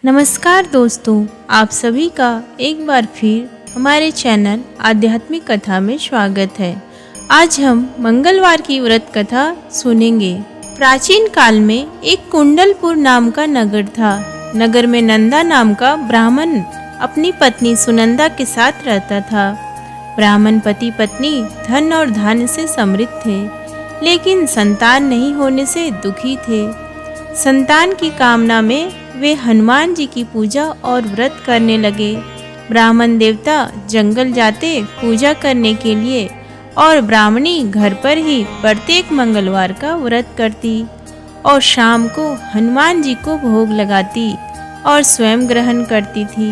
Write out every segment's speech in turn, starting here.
नमस्कार दोस्तों, आप सभी का एक बार फिर हमारे चैनल आध्यात्मिक कथा में स्वागत है। आज हम मंगलवार की व्रत कथा सुनेंगे। प्राचीन काल में एक कुंडलपुर नाम का नगर था। नगर में नंदा नाम का ब्राह्मण अपनी पत्नी सुनंदा के साथ रहता था। ब्राह्मण पति पत्नी धन और धान्य से समृद्ध थे, लेकिन संतान नहीं होने से दुखी थे। संतान की कामना में वे हनुमान जी की पूजा और व्रत करने लगे। ब्राह्मण देवता जंगल जाते पूजा करने के लिए और ब्राह्मणी घर पर ही प्रत्येक मंगलवार का व्रत करती और शाम को हनुमान जी को भोग लगाती और स्वयं ग्रहण करती थी।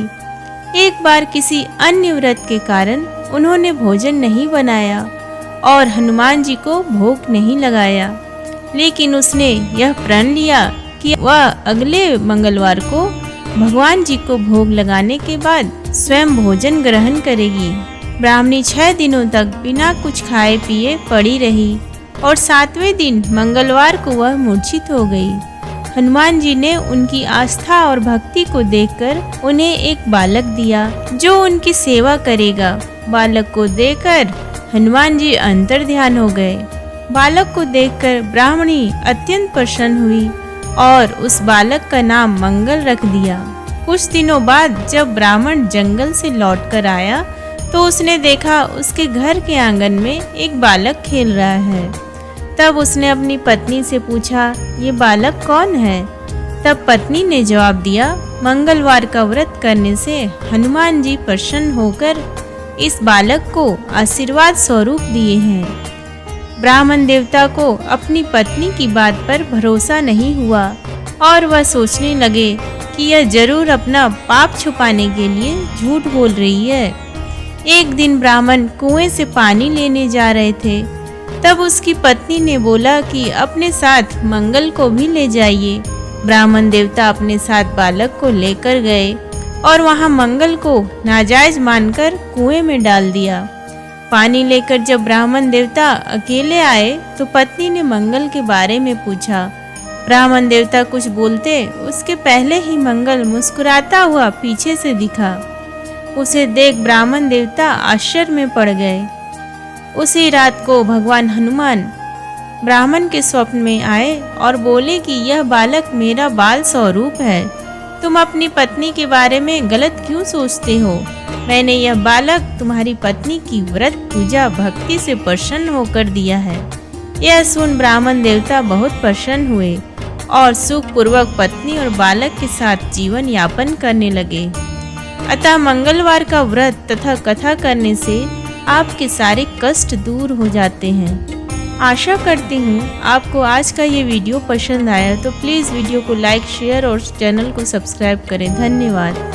एक बार किसी अन्य व्रत के कारण उन्होंने भोजन नहीं बनाया और हनुमान जी को भोग नहीं लगाया, लेकिन उसने यह प्रण लिया कि वह अगले मंगलवार को भगवान जी को भोग लगाने के बाद स्वयं भोजन ग्रहण करेगी। ब्राह्मणी 6 दिनों तक बिना कुछ खाए पिए पड़ी रही और 7वें दिन मंगलवार को वह मूर्छित हो गई। हनुमान जी ने उनकी आस्था और भक्ति को देखकर उन्हें एक बालक दिया जो उनकी सेवा करेगा। बालक को देखकर हनुमान जी अंतर्ध्यान हो गए। बालक को देखकर ब्राह्मणी अत्यंत प्रसन्न हुई और उस बालक का नाम मंगल रख दिया। कुछ दिनों बाद जब ब्राह्मण जंगल से लौटकर आया तो उसने देखा उसके घर के आंगन में एक बालक खेल रहा है। तब उसने अपनी पत्नी से पूछा, ये बालक कौन है? तब पत्नी ने जवाब दिया, मंगलवार का व्रत करने से हनुमान जी प्रसन्न होकर इस बालक को आशीर्वाद स्वरूप दिए हैं। ब्राह्मण देवता को अपनी पत्नी की बात पर भरोसा नहीं हुआ और वह सोचने लगे कि यह जरूर अपना पाप छुपाने के लिए झूठ बोल रही है। एक दिन ब्राह्मण कुएं से पानी लेने जा रहे थे। तब उसकी पत्नी ने बोला कि अपने साथ मंगल को भी ले जाइए। ब्राह्मण देवता अपने साथ बालक को लेकर गए और वहां मंगल को नाजायज मानकर कुएं में डाल दिया। पानी लेकर जब ब्राह्मण देवता अकेले आए तो पत्नी ने मंगल के बारे में पूछा। ब्राह्मण देवता कुछ बोलते उसके पहले ही मंगल मुस्कुराता हुआ पीछे से दिखा। उसे देख ब्राह्मण देवता आश्चर्य में पड़ गए। उसी रात को भगवान हनुमान ब्राह्मण के स्वप्न में आए और बोले कि यह बालक मेरा बाल स्वरूप है। तुम अपनी पत्नी के बारे में गलत क्यों सोचते हो? मैंने यह बालक तुम्हारी पत्नी की व्रत पूजा भक्ति से प्रसन्न होकर दिया है। यह सुन ब्राह्मण देवता बहुत प्रसन्न हुए और सुखपूर्वक पत्नी और बालक के साथ जीवन यापन करने लगे। अतः मंगलवार का व्रत तथा कथा करने से आपके सारे कष्ट दूर हो जाते हैं। आशा करती हूँ आपको आज का ये वीडियो पसंद आया, तो प्लीज़ वीडियो को लाइक, शेयर और चैनल को सब्सक्राइब करें। धन्यवाद।